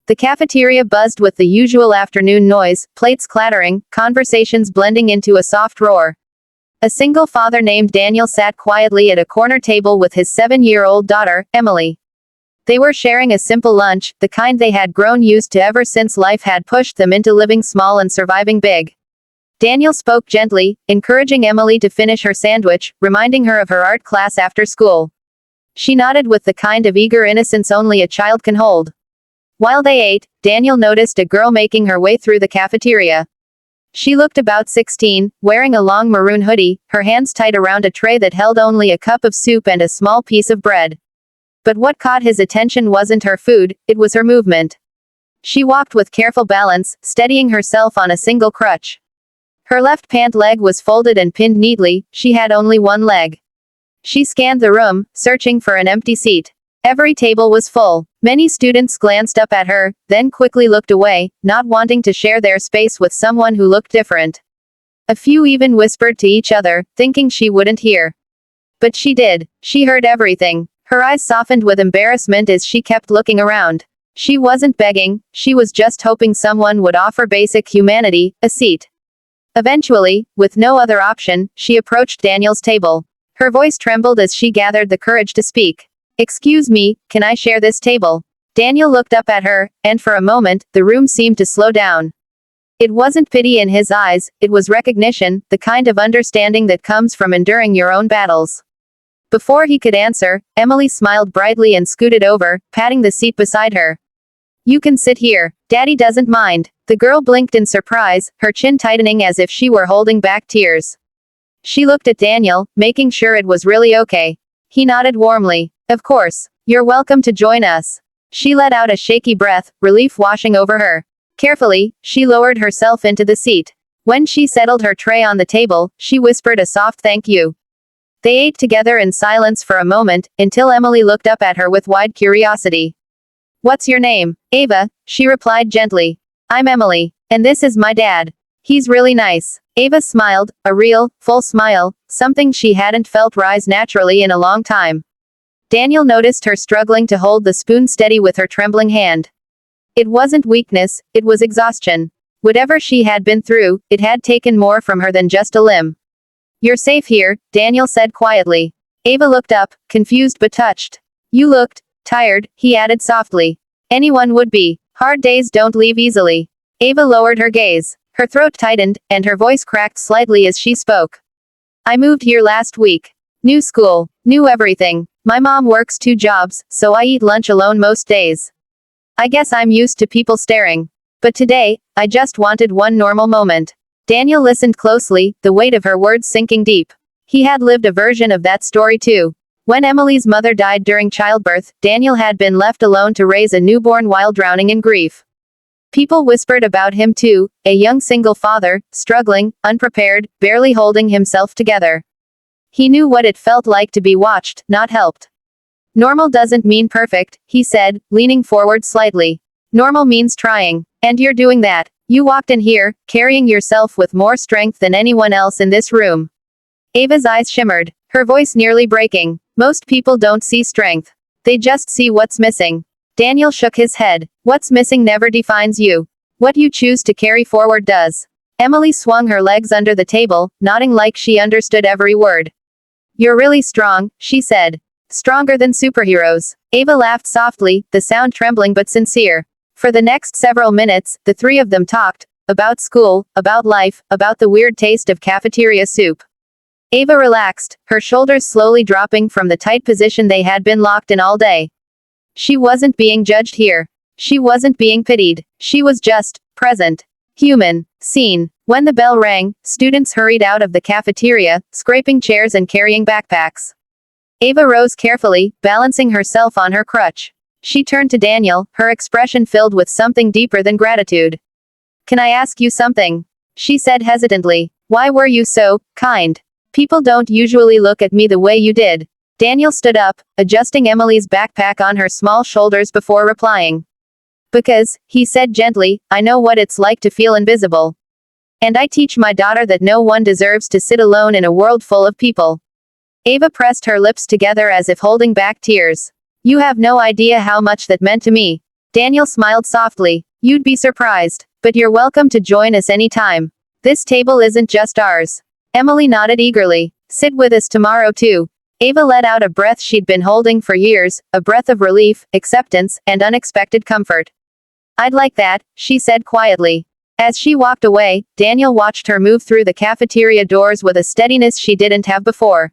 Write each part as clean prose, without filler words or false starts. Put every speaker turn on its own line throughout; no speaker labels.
The cafeteria buzzed with the usual afternoon noise, plates clattering, conversations blending into a soft roar. A single father named Daniel sat quietly at a corner table with his 7-year-old daughter, Emily. They were sharing a simple lunch, the kind they had grown used to ever since life had pushed them into living small and surviving big. Daniel spoke gently, encouraging Emily to finish her sandwich, reminding her of her art class after school. She nodded with the kind of eager innocence only a child can hold. While they ate, Daniel noticed a girl making her way through the cafeteria. She looked about 16, wearing a long maroon hoodie, her hands tight around a tray that held only a cup of soup and a small piece of bread. But what caught his attention wasn't her food, it was her movement. She walked with careful balance, steadying herself on a single crutch. Her left pant leg was folded and pinned neatly, she had only one leg. She scanned the room, searching for an empty seat. Every table was full. Many students glanced up at her, then quickly looked away, not wanting to share their space with someone who looked different. A few even whispered to each other, thinking she wouldn't hear. But she did. She heard everything. Her eyes softened with embarrassment as she kept looking around. She wasn't begging, she was just hoping someone would offer basic humanity, a seat. Eventually, with no other option, she approached Daniel's table. Her voice trembled as she gathered the courage to speak. "Excuse me, can I share this table?" Daniel looked up at her, and for a moment, the room seemed to slow down. It wasn't pity in his eyes, it was recognition, the kind of understanding that comes from enduring your own battles. Before he could answer, Emily smiled brightly and scooted over, patting the seat beside her. "You can sit here. Daddy doesn't mind." The girl blinked in surprise, her chin tightening as if she were holding back tears. She looked at Daniel, making sure it was really okay. He nodded warmly. "Of course. You're welcome to join us." She let out a shaky breath, relief washing over her. Carefully, she lowered herself into the seat. When she settled her tray on the table, she whispered a soft thank you. They ate together in silence for a moment, until Emily looked up at her with wide curiosity. "What's your name?" "Ava," she replied gently. "I'm Emily. And this is my dad. He's really nice." Ava smiled, a real, full smile, something she hadn't felt rise naturally in a long time. Daniel noticed her struggling to hold the spoon steady with her trembling hand. It wasn't weakness, it was exhaustion. Whatever she had been through, it had taken more from her than just a limb. "You're safe here," Daniel said quietly. Ava looked up, confused but touched. "You looked tired," he added softly. "Anyone would be. Hard days don't leave easily." Ava lowered her gaze. Her throat tightened, and her voice cracked slightly as she spoke. "I moved here last week. New school, new everything. My mom works 2 jobs, so I eat lunch alone most days. I guess I'm used to people staring. But today, I just wanted one normal moment." Daniel listened closely, the weight of her words sinking deep. He had lived a version of that story too. When Emily's mother died during childbirth, Daniel had been left alone to raise a newborn while drowning in grief. People whispered about him too, a young single father, struggling, unprepared, barely holding himself together. He knew what it felt like to be watched, not helped. "Normal doesn't mean perfect," he said, leaning forward slightly. "Normal means trying. And you're doing that. You walked in here, carrying yourself with more strength than anyone else in this room." Ava's eyes shimmered, her voice nearly breaking. "Most people don't see strength. They just see what's missing." Daniel shook his head. "What's missing never defines you. What you choose to carry forward does." Emily swung her legs under the table, nodding like she understood every word. "You're really strong," she said. "Stronger than superheroes." Ava laughed softly, the sound trembling but sincere. For the next several minutes, the three of them talked, about school, about life, about the weird taste of cafeteria soup. Ava relaxed, her shoulders slowly dropping from the tight position they had been locked in all day. She wasn't being judged here. She wasn't being pitied. She was just present. Human. Seen. When the bell rang, students hurried out of the cafeteria, scraping chairs and carrying backpacks. Ava rose carefully, balancing herself on her crutch. She turned to Daniel, her expression filled with something deeper than gratitude. "Can I ask you something?" she said hesitantly. "Why were you so kind? People don't usually look at me the way you did." Daniel stood up, adjusting Emily's backpack on her small shoulders before replying. "Because," he said gently, "I know what it's like to feel invisible. And I teach my daughter that no one deserves to sit alone in a world full of people." Ava pressed her lips together as if holding back tears. "You have no idea how much that meant to me." Daniel smiled softly. You'd be surprised. But you're welcome to join us anytime. This table isn't just ours. Emily nodded eagerly. Sit with us tomorrow too. Ava let out a breath she'd been holding for years, a breath of relief, acceptance, and unexpected comfort. I'd like that, she said quietly. As she walked away, Daniel watched her move through the cafeteria doors with a steadiness she didn't have before.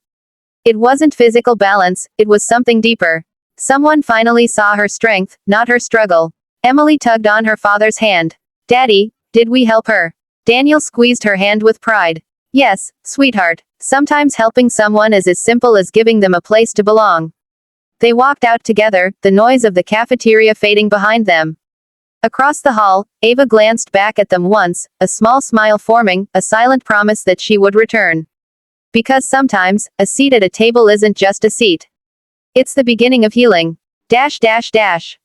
It wasn't physical balance, it was something deeper. Someone finally saw her strength, not her struggle. Emily tugged on her father's hand. Daddy, did we help her? Daniel squeezed her hand with pride. Yes, sweetheart. Sometimes helping someone is as simple as giving them a place to belong. They walked out together, the noise of the cafeteria fading behind them. Across the hall, Ava glanced back at them once, a small smile forming, a silent promise that she would return. Because sometimes, a seat at a table isn't just a seat. It's the beginning of healing. Dash dash dash.